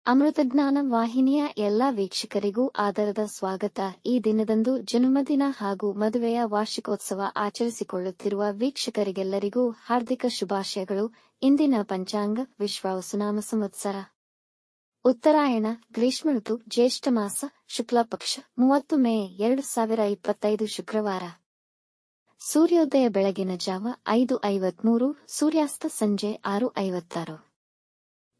ಅಮೃತಜ್ಞಾನ ವಾಹಿನಿಯ ಎಲ್ಲಾ ವೀಕ್ಷಕರಿಗೂ ಆದರದ ಸ್ವಾಗತ. ಈ ದಿನದಂದು ಜನ್ಮದಿನ ಹಾಗೂ ಮದುವೆಯ ವಾರ್ಷಿಕೋತ್ಸವ ಆಚರಿಸಿಕೊಳ್ಳುತ್ತಿರುವ ವೀಕ್ಷಕರಿಗೆಲ್ಲರಿಗೂ ಹಾರ್ದಿಕ ಶುಭಾಶಯಗಳು. ಇಂದಿನ ಪಂಚಾಂಗ ವಿಶ್ವಾವಸುನಾಮ ಸಂವತ್ಸರ ಉತ್ತರಾಯಣ ಗ್ರೀಷ್ಮ ಋತು ಜ್ಯೇಷ್ಠ ಮಾಸ ಶುಕ್ಲ ಪಕ್ಷ 30 ಮೇ 2025 ಶುಕ್ರವಾರ. ಸೂರ್ಯೋದಯ ಬೆಳಗಿನ ಜಾವ 5:53, ಸೂರ್ಯಾಸ್ತ ಸಂಜೆ 6:56.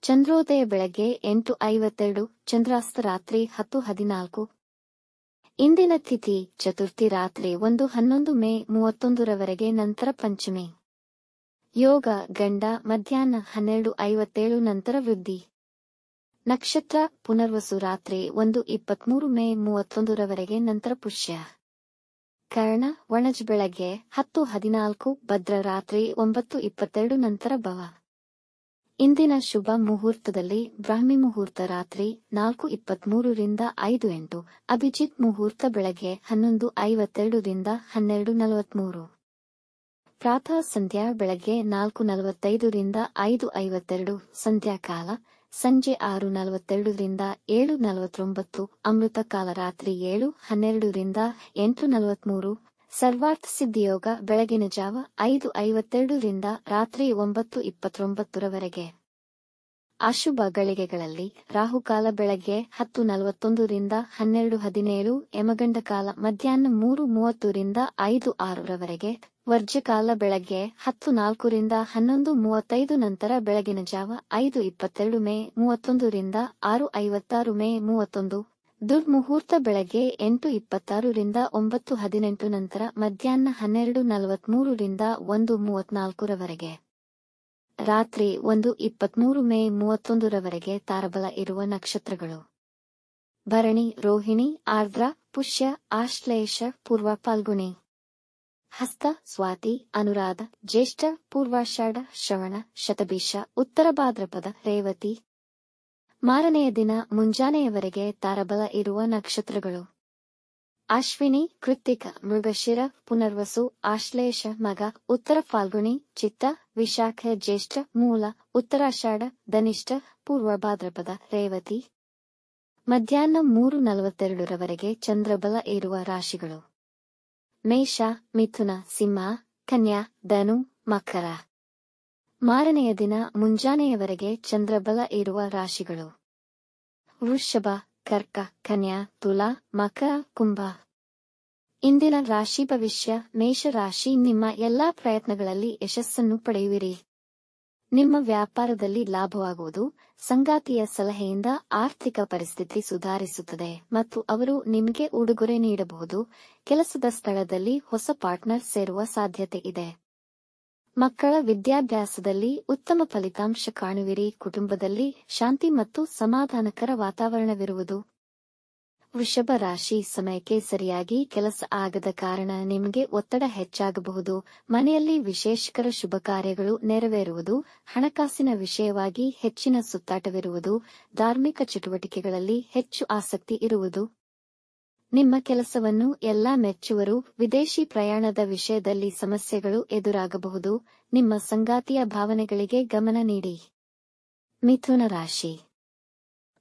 ಚಂದ್ರೋದಯ ಬೆಳಗ್ಗೆ 8:52, ಚಂದ್ರಾಸ್ತ ರಾತ್ರಿ 10:14. ಇಂದಿನ ತಿಥಿ ಚತುರ್ಥಿ ರಾತ್ರಿ 1:11 ಮೇ 31ರವರೆಗೆ, ನಂತರ ಪಂಚಮಿ. ಯೋಗ ಗಂಡ ಮಧ್ಯಾಹ್ನ 12:57 ನಂತರ ವೃದ್ಧಿ. ನಕ್ಷತ್ರ ಪುನರ್ವಸು ರಾತ್ರಿ 1:23 ಮೇ 31ರವರೆಗೆ, ನಂತರ ಪುಷ್ಯ. ಕರ್ಣ ವಣಜ್ ಬೆಳಗ್ಗೆ 10:14, ಭದ್ರ ರಾತ್ರಿ 9:22 ನಂತರ ಭವ. ಇಂದಿನ ಶುಭ ಮುಹೂರ್ತದಲ್ಲಿ ಬ್ರಾಹ್ಮಿ ಮುಹೂರ್ತ ರಾತ್ರಿ 4:23 ರಿಂದ 5:08, ಅಭಿಜಿತ್ ಮುಹೂರ್ತ ಬೆಳಗ್ಗೆ 11:52 ರಿಂದ 12:43. ಪ್ರಾತಃ ಸಂಧ್ಯಾ ಬೆಳಗ್ಗೆ 4:45 ರಿಂದ 5:52, ಸಂಧ್ಯಾಕಾಲ ಸಂಜೆ 6:42 ರಿಂದ 7:49, ಅಮೃತ ಕಾಲ ರಾತ್ರಿ 7:12 ರಿಂದ 8:43. ಸರ್ವಾರ್ಥ ಸಿದ್ಧಿಯೋಗ ಬೆಳಗಿನ ಜಾವ 5:52 ರಿಂದ ರಾತ್ರಿ 9:29ರವರೆಗೆ. ಅಶುಭ ಗಳಿಗೆಗಳಲ್ಲಿ ರಾಹುಕಾಲ ಬೆಳಗ್ಗೆ 10:41 ರಿಂದ 12:17, ಯಮಗಂಡ ಕಾಲ ಮಧ್ಯಾಹ್ನ 3:30 ರಿಂದ 5:06ರವರೆಗೆ, ವರ್ಜ್ಯಕಾಲ ಬೆಳಗ್ಗೆ 10:04 ರಿಂದ 11:35 ನಂತರ ಬೆಳಗಿನ ಜಾವ 5:22 ಮೇ 31 ರಿಂದ 6:56 ಮೇ 31. ದುರ್ಮುಹೂರ್ತ ಬೆಳಗ್ಗೆ 8:26 ರಿಂದ 9:18 ನಂತರ ಮಧ್ಯಾಹ್ನ 12:43 ರಿಂದ 1:34ರವರೆಗೆ. ರಾತ್ರಿ 1:23 ಮೇ 31ರವರೆಗೆ ತಾರಬಲ ಇರುವ ನಕ್ಷತ್ರಗಳು: ಭರಣಿ, ರೋಹಿಣಿ, ಆರ್ದ್ರ, ಪುಷ್ಯ, ಆಶ್ಲೇಷ, ಪೂರ್ವ ಫಾಲ್ಗುಣಿ, ಹಸ್ತ, ಸ್ವಾತಿ, ಅನುರಾಧ, ಜ್ಯೇಷ್ಠ, ಪೂರ್ವಾಷಾಢ, ಶ್ರವಣ, ಶತಭಿಷ, ಉತ್ತರ ಭಾದ್ರಪದ, ರೇವತಿ. ಮಾರನೆಯ ದಿನ ಮುಂಜಾನೆಯವರೆಗೆ ತಾರಬಲ ಇರುವ ನಕ್ಷತ್ರಗಳು: ಅಶ್ವಿನಿ, ಕೃತ್ತಿಕ, ಮೃಗಶಿರ, ಪುನರ್ವಸು, ಆಶ್ಲೇಷ, ಮಗ, ಉತ್ತರ ಫಾಲ್ಗುಣಿ, ಚಿತ್ತ, ವಿಶಾಖ, ಜ್ಯೇಷ್ಠ, ಮೂಲ, ಉತ್ತರಾಷಾಢ, ಧನಿಷ್ಠ, ಪೂರ್ವ ಭಾದ್ರಪದ, ರೇವತಿ. ಮಧ್ಯಾಹ್ನ 3:42ರವರೆಗೆ ಚಂದ್ರಬಲ ಇರುವ ರಾಶಿಗಳು: ಮೇಷ, ಮಿಥುನ, ಸಿಂಹ, ಕನ್ಯಾ, ಧನು, ಮಕರ. ಮಾರನೆಯ ದಿನ ಮುಂಜಾನೆಯವರೆಗೆ ಚಂದ್ರಬಲ ಇರುವ ರಾಶಿಗಳು: ವೃಷಭ, ಕರ್ಕ, ಕನ್ಯಾ, ತುಲಾ, ಮಕರ, ಕುಂಭ. ಇಂದಿನ ರಾಶಿ ಭವಿಷ್ಯ: ಮೇಷ ರಾಶಿ, ನಿಮ್ಮ ಎಲ್ಲಾ ಪ್ರಯತ್ನಗಳಲ್ಲಿ ಯಶಸ್ಸನ್ನು ಪಡೆಯುವಿರಿ. ನಿಮ್ಮ ವ್ಯಾಪಾರದಲ್ಲಿ ಲಾಭವಾಗುವುದು. ಸಂಗಾತಿಯ ಸಲಹೆಯಿಂದ ಆರ್ಥಿಕ ಪರಿಸ್ಥಿತಿ ಸುಧಾರಿಸುತ್ತದೆ ಮತ್ತು ಅವರು ನಿಮಗೆ ಉಡುಗೊರೆ ನೀಡಬಹುದು. ಕೆಲಸದ ಸ್ಥಳದಲ್ಲಿ ಹೊಸ ಪಾರ್ಟ್ನರ್ ಸೇರುವ ಸಾಧ್ಯತೆ ಇದೆ. ಮಕ್ಕಳ ವಿದ್ಯಾಭ್ಯಾಸದಲ್ಲಿ ಉತ್ತಮ ಫಲಿತಾಂಶ ಕಾಣುವಿರಿ. ಕುಟುಂಬದಲ್ಲಿ ಶಾಂತಿ ಮತ್ತು ಸಮಾಧಾನಕರ ವಾತಾವರಣವಿರುವುದು. ವೃಷಭ ರಾಶಿ, ಸಮಯಕ್ಕೆ ಸರಿಯಾಗಿ ಕೆಲಸ ಆಗದ ಕಾರಣ ನಿಮಗೆ ಒತ್ತಡ ಹೆಚ್ಚಾಗಬಹುದು. ಮನೆಯಲ್ಲಿ ವಿಶೇಷಕರ ಶುಭ ಕಾರ್ಯಗಳು ನೆರವೇರುವುದು. ಹಣಕಾಸಿನ ವಿಷಯವಾಗಿ ಹೆಚ್ಚಿನ ಸುತ್ತಾಟವಿರುವುದು. ಧಾರ್ಮಿಕ ಚಟುವಟಿಕೆಗಳಲ್ಲಿ ಹೆಚ್ಚು ಆಸಕ್ತಿ ಇರುವುದು. ನಿಮ್ಮ ಕೆಲಸವನ್ನು ಎಲ್ಲ ಮೆಚ್ಚುವರು. ವಿದೇಶಿ ಪ್ರಯಾಣದ ವಿಷಯದಲ್ಲಿ ಸಮಸ್ಯೆಗಳು ಎದುರಾಗಬಹುದು. ನಿಮ್ಮ ಸಂಗಾತಿಯ ಭಾವನೆಗಳಿಗೆ ಗಮನ ನೀಡಿ. ಮಿಥುನ ರಾಶಿ,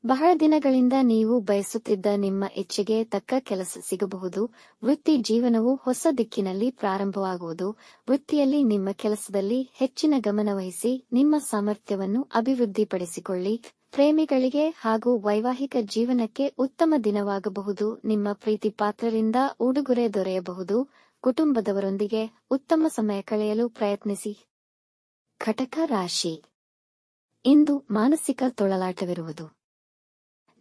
ಬಹಳ ದಿನಗಳಿಂದ ನೀವು ಬಯಸುತ್ತಿದ್ದ ನಿಮ್ಮ ಇಚ್ಛೆಗೆ ತಕ್ಕ ಕೆಲಸ ಸಿಗಬಹುದು. ವೃತ್ತಿ ಜೀವನವು ಹೊಸ ದಿಕ್ಕಿನಲ್ಲಿ ಪ್ರಾರಂಭವಾಗುವುದು. ವೃತ್ತಿಯಲ್ಲಿ ನಿಮ್ಮ ಕೆಲಸದಲ್ಲಿ ಹೆಚ್ಚಿನ ಗಮನ ವಹಿಸಿ ನಿಮ್ಮ ಸಾಮರ್ಥ್ಯವನ್ನು ಅಭಿವೃದ್ಧಿಪಡಿಸಿಕೊಳ್ಳಿ. ಪ್ರೇಮಿಗಳಿಗೆ ಹಾಗೂ ವೈವಾಹಿಕ ಜೀವನಕ್ಕೆ ಉತ್ತಮ ದಿನವಾಗಬಹುದು. ನಿಮ್ಮ ಪ್ರೀತಿ ಪಾತ್ರರಿಂದ ಉಡುಗೊರೆ ದೊರೆಯಬಹುದು. ಕುಟುಂಬದವರೊಂದಿಗೆ ಉತ್ತಮ ಸಮಯ ಕಳೆಯಲು ಪ್ರಯತ್ನಿಸಿ. ಕಟಕ ರಾಶಿ, ಇಂದು ಮಾನಸಿಕ ತೊಳಲಾಟವಿರುವುದು.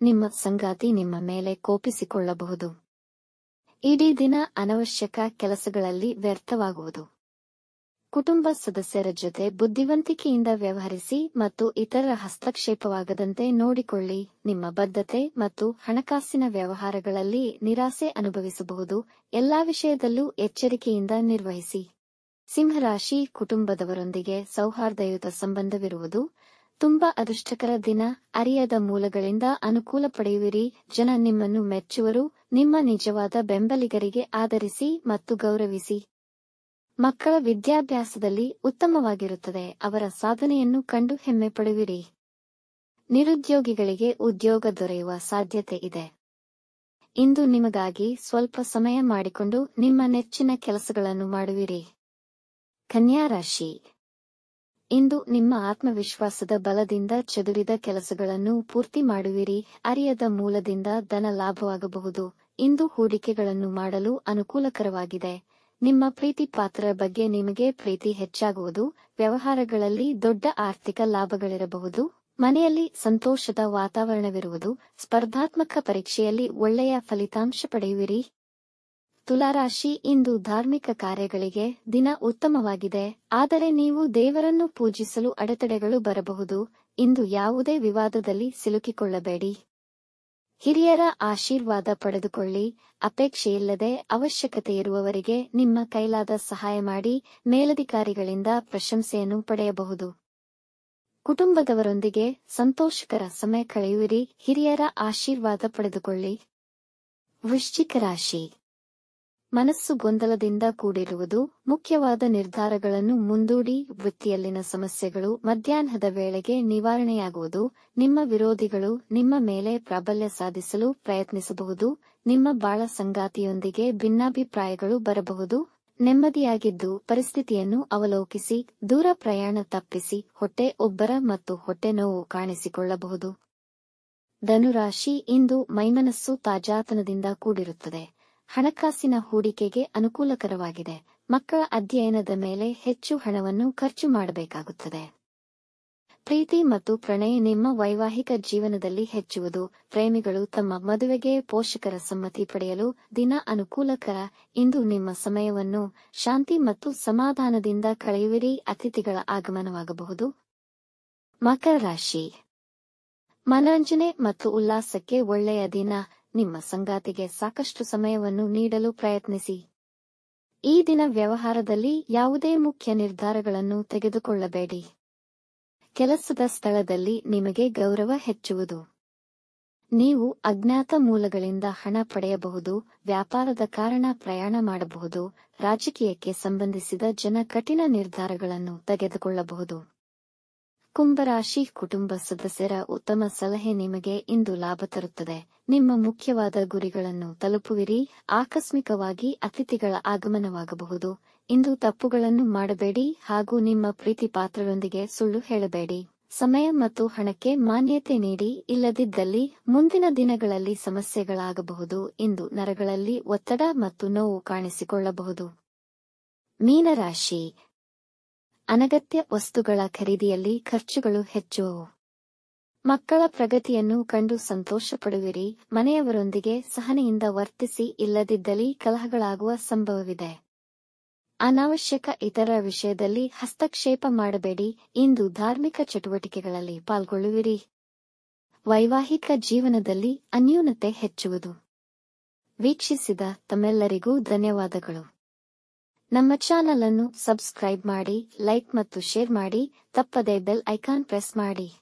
ನಿಮ್ಮ ಸಂಗಾತಿ ನಿಮ್ಮ ಮೇಲೆ ಕೋಪಿಸಿಕೊಳ್ಳಬಹುದು. ಇಡೀ ದಿನ ಅನವಶ್ಯಕ ಕೆಲಸಗಳಲ್ಲಿ ವ್ಯರ್ಥವಾಗುವುದು. ಕುಟುಂಬ ಸದಸ್ಯರ ಜೊತೆ ಬುದ್ಧಿವಂತಿಕೆಯಿಂದ ವ್ಯವಹರಿಸಿ ಮತ್ತು ಇತರರ ಹಸ್ತಕ್ಷೇಪವಾಗದಂತೆ ನೋಡಿಕೊಳ್ಳಿ. ನಿಮ್ಮ ಬದ್ಧತೆ ಮತ್ತು ಹಣಕಾಸಿನ ವ್ಯವಹಾರಗಳಲ್ಲಿ ನಿರಾಸೆ ಅನುಭವಿಸಬಹುದು. ಎಲ್ಲಾ ವಿಷಯದಲ್ಲೂ ಎಚ್ಚರಿಕೆಯಿಂದ ನಿರ್ವಹಿಸಿ. ಸಿಂಹರಾಶಿ, ಕುಟುಂಬದವರೊಂದಿಗೆ ಸೌಹಾರ್ದಯುತ ಸಂಬಂಧವಿರುವುದು. ತುಂಬಾ ಅದೃಷ್ಟಕರ ದಿನ. ಅರಿಯದ ಮೂಲಗಳಿಂದ ಅನುಕೂಲ ಪಡೆಯುವಿರಿ. ಜನ ನಿಮ್ಮನ್ನು ಮೆಚ್ಚುವರು. ನಿಮ್ಮ ನಿಜವಾದ ಬೆಂಬಲಿಗರಿಗೆ ಆದರಿಸಿ ಮತ್ತು ಗೌರವಿಸಿ. ಮಕ್ಕಳ ವಿದ್ಯಾಭ್ಯಾಸದಲ್ಲಿ ಉತ್ತಮವಾಗಿರುತ್ತದೆ. ಅವರ ಸಾಧನೆಯನ್ನು ಕಂಡು ಹೆಮ್ಮೆ ಪಡುವಿರಿ. ನಿರುದ್ಯೋಗಿಗಳಿಗೆ ಉದ್ಯೋಗ ದೊರೆಯುವ ಸಾಧ್ಯತೆ ಇದೆ. ಇಂದು ನಿಮಗಾಗಿ ಸ್ವಲ್ಪ ಸಮಯ ಮಾಡಿಕೊಂಡು ನಿಮ್ಮ ನೆಚ್ಚಿನ ಕೆಲಸಗಳನ್ನು ಮಾಡುವಿರಿ. ಕನ್ಯಾ ರಾಶಿ. ಇಂದು ನಿಮ್ಮ ಆತ್ಮವಿಶ್ವಾಸದ ಬಲದಿಂದ ಚದುರಿದ ಕೆಲಸಗಳನ್ನು ಪೂರ್ತಿ ಮಾಡುವಿರಿ. ಅರಿಯದ ಮೂಲದಿಂದ ಧನ ಲಾಭವಾಗಬಹುದು. ಇಂದು ಹೂಡಿಕೆಗಳನ್ನು ಮಾಡಲು ಅನುಕೂಲಕರವಾಗಿದೆ. ನಿಮ್ಮ ಪ್ರೀತಿ ಪಾತ್ರರ ಬಗ್ಗೆ ನಿಮಗೆ ಪ್ರೀತಿ ಹೆಚ್ಚಾಗುವುದು. ವ್ಯವಹಾರಗಳಲ್ಲಿ ದೊಡ್ಡ ಆರ್ಥಿಕ ಲಾಭಗಳಿರಬಹುದು. ಮನೆಯಲ್ಲಿ ಸಂತೋಷದ ವಾತಾವರಣವಿರುವುದು. ಸ್ಪರ್ಧಾತ್ಮಕ ಪರೀಕ್ಷೆಯಲ್ಲಿ ಒಳ್ಳೆಯ ಫಲಿತಾಂಶ ಪಡೆಯುವಿರಿ. ತುಲಾರಾಶಿ. ಇಂದು ಧಾರ್ಮಿಕ ಕಾರ್ಯಗಳಿಗೆ ದಿನ ಉತ್ತಮವಾಗಿದೆ. ಆದರೆ ನೀವು ದೇವರನ್ನು ಪೂಜಿಸಲು ಅಡೆತಡೆಗಳು ಬರಬಹುದು. ಇಂದು ಯಾವುದೇ ವಿವಾದದಲ್ಲಿ ಸಿಲುಕಿಕೊಳ್ಳಬೇಡಿ. ಹಿರಿಯರ ಆಶೀರ್ವಾದ ಪಡೆದುಕೊಳ್ಳಿ. ಅಪೇಕ್ಷೆಯಿಲ್ಲದೆ ಅವಶ್ಯಕತೆಯಿರುವವರಿಗೆ ನಿಮ್ಮ ಕೈಲಾದ ಸಹಾಯ ಮಾಡಿ. ಮೇಲಧಿಕಾರಿಗಳಿಂದ ಪ್ರಶಂಸೆಯನ್ನು ಪಡೆಯಬಹುದು. ಕುಟುಂಬದವರೊಂದಿಗೆ ಸಂತೋಷಕರ ಸಮಯ ಕಳೆಯುವಿರಿ. ಹಿರಿಯರ ಆಶೀರ್ವಾದ ಪಡೆದುಕೊಳ್ಳಿ. ವೃಶ್ಚಿಕ ರಾಶಿ. ಮನಸ್ಸು ಗೊಂದಲದಿಂದ ಕೂಡಿರುವುದು. ಮುಖ್ಯವಾದ ನಿರ್ಧಾರಗಳನ್ನು ಮುಂದೂಡಿ. ವೃತ್ತಿಯಲ್ಲಿನ ಸಮಸ್ಯೆಗಳು ಮಧ್ಯಾಹ್ನದ ವೇಳೆಗೆ ನಿವಾರಣೆಯಾಗುವುದು. ನಿಮ್ಮ ವಿರೋಧಿಗಳು ನಿಮ್ಮ ಮೇಲೆ ಪ್ರಾಬಲ್ಯ ಸಾಧಿಸಲು ಪ್ರಯತ್ನಿಸಬಹುದು. ನಿಮ್ಮ ಬಾಳ ಸಂಗಾತಿಯೊಂದಿಗೆ ಭಿನ್ನಾಭಿಪ್ರಾಯಗಳು ಬರಬಹುದು. ನೆಮ್ಮದಿಯಾಗಿದ್ದು ಪರಿಸ್ಥಿತಿಯನ್ನು ಅವಲೋಕಿಸಿ. ದೂರ ಪ್ರಯಾಣ ತಪ್ಪಿಸಿ. ಹೊಟ್ಟೆ ಒಬ್ಬರ ಮತ್ತು ಹೊಟ್ಟೆ ನೋವು ಕಾಣಿಸಿಕೊಳ್ಳಬಹುದು. ಧನುರಾಶಿ. ಇಂದು ಮೈಮನಸ್ಸು ತಾಜಾತನದಿಂದ ಕೂಡಿರುತ್ತದೆ. ಹಣಕಾಸಿನ ಹೂಡಿಕೆಗೆ ಅನುಕೂಲಕರವಾಗಿದೆ. ಮಕ್ಕಳ ಅಧ್ಯಯನದ ಮೇಲೆ ಹೆಚ್ಚು ಹಣವನ್ನು ಖರ್ಚು ಮಾಡಬೇಕಾಗುತ್ತದೆ. ಪ್ರೀತಿ ಮತ್ತು ಪ್ರಣಯ ನಿಮ್ಮ ವೈವಾಹಿಕ ಜೀವನದಲ್ಲಿ ಹೆಚ್ಚುವುದು. ಪ್ರೇಮಿಗಳು ತಮ್ಮ ಮದುವೆಗೆ ಪೋಷಕರ ಸಮ್ಮತಿ ಪಡೆಯಲು ದಿನ ಅನುಕೂಲಕರ. ಇಂದು ನಿಮ್ಮ ಸಮಯವನ್ನು ಶಾಂತಿ ಮತ್ತು ಸಮಾಧಾನದಿಂದ ಕಳೆಯುವಿರಿ. ಅತಿಥಿಗಳ ಆಗಮನವಾಗಬಹುದು. ಮಕರ ರಾಶಿ. ಮನರಂಜನೆ ಮತ್ತು ಉಲ್ಲಾಸಕ್ಕೆ ಒಳ್ಳೆಯ ದಿನ. ನಿಮ್ಮ ಸಂಗಾತಿಗೆ ಸಾಕಷ್ಟು ಸಮಯವನ್ನು ನೀಡಲು ಪ್ರಯತ್ನಿಸಿ. ಈ ದಿನ ವ್ಯವಹಾರದಲ್ಲಿ ಯಾವುದೇ ಮುಖ್ಯ ನಿರ್ಧಾರಗಳನ್ನು ತೆಗೆದುಕೊಳ್ಳಬೇಡಿ. ಕೆಲಸದ ಸ್ಥಳದಲ್ಲಿ ನಿಮಗೆ ಗೌರವ ಹೆಚ್ಚುವುದು. ನೀವು ಅಜ್ಞಾತ ಮೂಲಗಳಿಂದ ಹಣ ಪಡೆಯಬಹುದು. ವ್ಯಾಪಾರದ ಕಾರಣ ಪ್ರಯಾಣ ಮಾಡಬಹುದು. ರಾಜಕೀಯಕ್ಕೆ ಸಂಬಂಧಿಸಿದ ಜನ ಕಠಿಣ ನಿರ್ಧಾರಗಳನ್ನು ತೆಗೆದುಕೊಳ್ಳಬಹುದು. ಕುಂಭರಾಶಿ. ಕುಟುಂಬ ಸದಸ್ಯರ ಉತ್ತಮ ಸಲಹೆ ನಿಮಗೆ ಇಂದು ಲಾಭ ತರುತ್ತದೆ. ನಿಮ್ಮ ಮುಖ್ಯವಾದ ಗುರಿಗಳನ್ನು ತಲುಪುವಿರಿ. ಆಕಸ್ಮಿಕವಾಗಿ ಅತಿಥಿಗಳ ಆಗಮನವಾಗಬಹುದು. ಇಂದು ತಪ್ಪುಗಳನ್ನು ಮಾಡಬೇಡಿ ಹಾಗೂ ನಿಮ್ಮ ಪ್ರೀತಿ ಪಾತ್ರರೊಂದಿಗೆ ಸುಳ್ಳು ಹೇಳಬೇಡಿ. ಸಮಯ ಮತ್ತು ಹಣಕ್ಕೆ ಮಾನ್ಯತೆ ನೀಡಿ. ಇಲ್ಲದಿದ್ದಲ್ಲಿ ಮುಂದಿನ ದಿನಗಳಲ್ಲಿ ಸಮಸ್ಯೆಗಳಾಗಬಹುದು. ಇಂದು ನರಗಳಲ್ಲಿ ಒತ್ತಡ ಮತ್ತು ನೋವು ಕಾಣಿಸಿಕೊಳ್ಳಬಹುದು. ಮೀನರಾಶಿ. ಅನಗತ್ಯ ವಸ್ತುಗಳ ಖರೀದಿಯಲ್ಲಿ ಖರ್ಚುಗಳು ಹೆಚ್ಚುವವು. ಮಕ್ಕಳ ಪ್ರಗತಿಯನ್ನು ಕಂಡು ಸಂತೋಷಪಡುವಿರಿ. ಮನೆಯವರೊಂದಿಗೆ ಸಹನೆಯಿಂದ ವರ್ತಿಸಿ. ಇಲ್ಲದಿದ್ದಲ್ಲಿ ಕಲಹಗಳಾಗುವ ಸಂಭವವಿದೆ. ಅನಾವಶ್ಯಕ ಇತರ ವಿಷಯದಲ್ಲಿ ಹಸ್ತಕ್ಷೇಪ ಮಾಡಬೇಡಿ. ಇಂದು ಧಾರ್ಮಿಕ ಚಟುವಟಿಕೆಗಳಲ್ಲಿ ಪಾಲ್ಗೊಳ್ಳುವಿರಿ. ವೈವಾಹಿಕ ಜೀವನದಲ್ಲಿ ಅನ್ಯೂನತೆ ಹೆಚ್ಚುವುದು. ವೀಕ್ಷಿಸಿದ ತಮ್ಮೆಲ್ಲರಿಗೂ ಧನ್ಯವಾದಗಳು. ನಮ್ಮ ಚಾನಲ್ ಅನ್ನು ಸಬ್ಸ್ಕ್ರೈಬ್ ಮಾಡಿ, ಲೈಕ್ ಮತ್ತು ಶೇರ್ ಮಾಡಿ. ತಪ್ಪದೇ ಬೆಲ್ ಐಕಾನ್ ಪ್ರೆಸ್ ಮಾಡಿ.